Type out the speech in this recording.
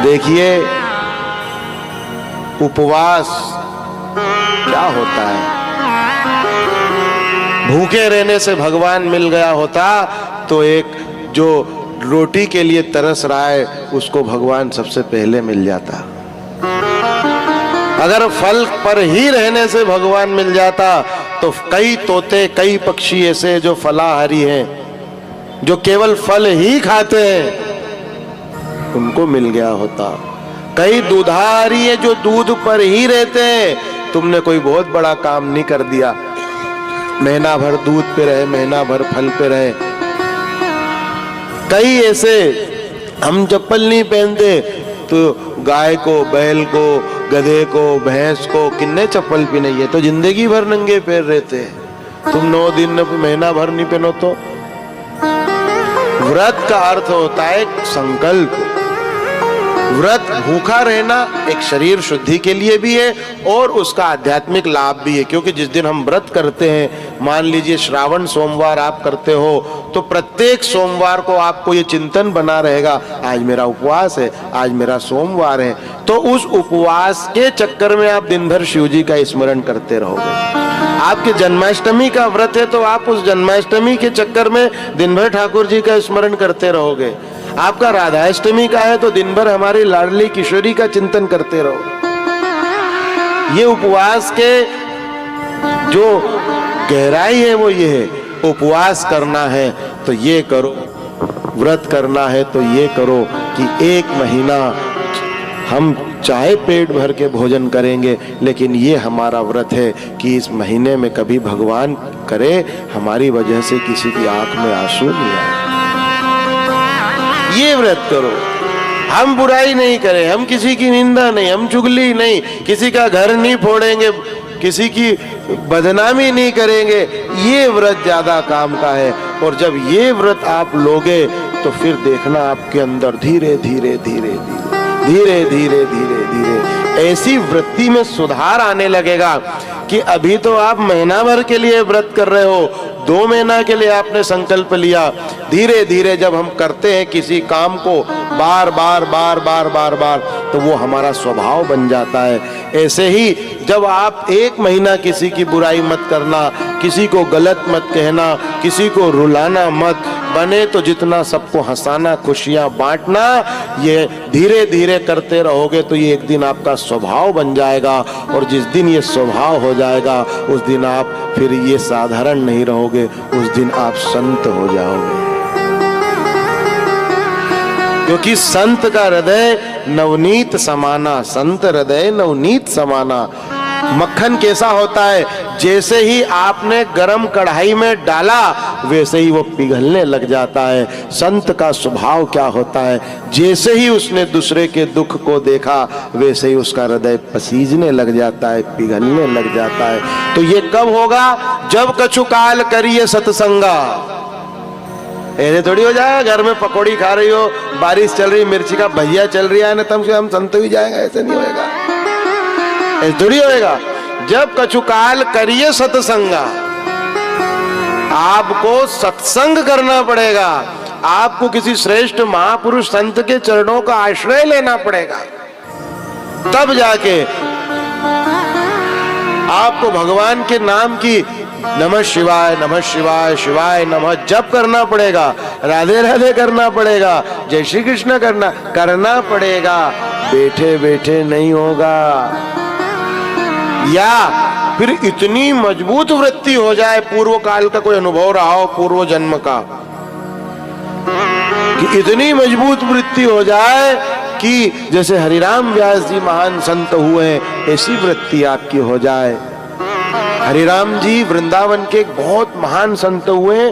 देखिए उपवास क्या होता है। भूखे रहने से भगवान मिल गया होता तो एक जो रोटी के लिए तरस रहा है उसको भगवान सबसे पहले मिल जाता। अगर फल पर ही रहने से भगवान मिल जाता तो कई तोते कई पक्षी ऐसे जो फलाहारी हैं, जो केवल फल ही खाते हैं, उनको मिल गया होता। कई दूधाहारी है जो दूध पर ही रहते हैं, तुमने कोई बहुत बड़ा काम नहीं कर दिया, महीना भर दूध पे रहे, महीना भर फल पे रहे। कई ऐसे हम चप्पल नहीं पहनते तो गाय को, बैल को, गधे को, भैंस को किन्ने चप्पल पहने, ये तो जिंदगी भर नंगे पैर रहते हैं। तुम 9 दिन महीना भर नहीं पहनो तो। व्रत का अर्थ होता है संकल्प। व्रत भूखा रहना एक शरीर शुद्धि के लिए भी है और उसका आध्यात्मिक लाभ भी है, क्योंकि जिस दिन हम व्रत करते हैं, मान लीजिए श्रावण सोमवार आप करते हो, तो प्रत्येक सोमवार को आपको ये चिंतन बना रहेगा, आज मेरा उपवास है, आज मेरा सोमवार है। तो उस उपवास के चक्कर में आप दिन भर शिव जी का स्मरण करते रहोगे। आपके जन्माष्टमी का व्रत है तो आप उस जन्माष्टमी के चक्कर में दिन भर ठाकुर जी का स्मरण करते रहोगे। आपका राधाष्टमी का है तो दिन भर हमारी लाडली किशोरी का चिंतन करते रहो। ये उपवास के जो गहराई है वो ये है, उपवास करना है तो ये करो, व्रत करना है तो ये करो कि 1 महीना हम चाहे पेट भर के भोजन करेंगे, लेकिन ये हमारा व्रत है कि इस महीने में कभी भगवान करे हमारी वजह से किसी की आंख में आंसू नहीं आए। ये व्रत करो। हम बुराई नहीं करें, हम किसी की निंदा नहीं, हम चुगली नहीं, किसी का घर नहीं फोड़ेंगे, किसी की बदनामी नहीं करेंगे। ये व्रत ज्यादा काम का है। और जब ये व्रत आप लोगे तो फिर देखना आपके अंदर धीरे धीरे धीरे धीरे धीरे धीरे धीरे ऐसी वृत्ति में सुधार आने लगेगा कि अभी तो आप महीना भर के लिए व्रत कर रहे हो, 2 महीना के लिए आपने संकल्प लिया। धीरे धीरे जब हम करते हैं किसी काम को बार बार बार बार बार बार तो वो हमारा स्वभाव बन जाता है। ऐसे ही जब आप 1 महीना किसी की बुराई मत करना, किसी को गलत मत कहना, किसी को रुलाना मत, बने तो जितना सबको हंसाना, खुशियां बांटना, ये धीरे धीरे करते रहोगे तो ये एक दिन आपका स्वभाव बन जाएगा। और जिस दिन ये स्वभाव हो जाएगा उस दिन आप फिर ये साधारण नहीं रहोगे, उस दिन आप संत हो जाओगे। क्योंकि संत का हृदय नवनीत समाना, संत हृदय नवनीत समाना। मक्खन कैसा होता है, जैसे ही आपने गरम कढ़ाई में डाला वैसे ही वो पिघलने लग जाता है। संत का स्वभाव क्या होता है, जैसे ही उसने दूसरे के दुख को देखा वैसे ही उसका हृदय पसीजने लग जाता है, पिघलने लग जाता है। तो ये कब होगा, जब कछु काल करिए सत्संगा। ऐसे थोड़ी हो जाएगा घर में पकौड़ी खा रही हो, बारिश चल रही, मिर्ची का भजिया चल रही है ना, तब से हम संत ही जाएंगे, ऐसे नहीं होएगा, ऐसे थोड़ी होएगा। जब कछु काल करिए सत्संगा, आपको सत्संग करना पड़ेगा, आपको किसी श्रेष्ठ महापुरुष संत के चरणों का आश्रय लेना पड़ेगा, तब जाके आपको भगवान के नाम की नमः शिवाय नमः शिवाय शिवाय नमः जप करना पड़ेगा, राधे राधे करना पड़ेगा, जय श्री कृष्ण करना पड़ेगा। बैठे बैठे नहीं होगा। या फिर इतनी मजबूत वृत्ति हो जाए, पूर्व काल का कोई अनुभव रहा हो, पूर्व जन्म का, कि इतनी मजबूत वृत्ति हो जाए कि जैसे हरिराम व्यास जी महान संत हुए, ऐसी वृत्ति आपकी हो जाए। हरिराम जी वृंदावन के एक बहुत महान संत हुए।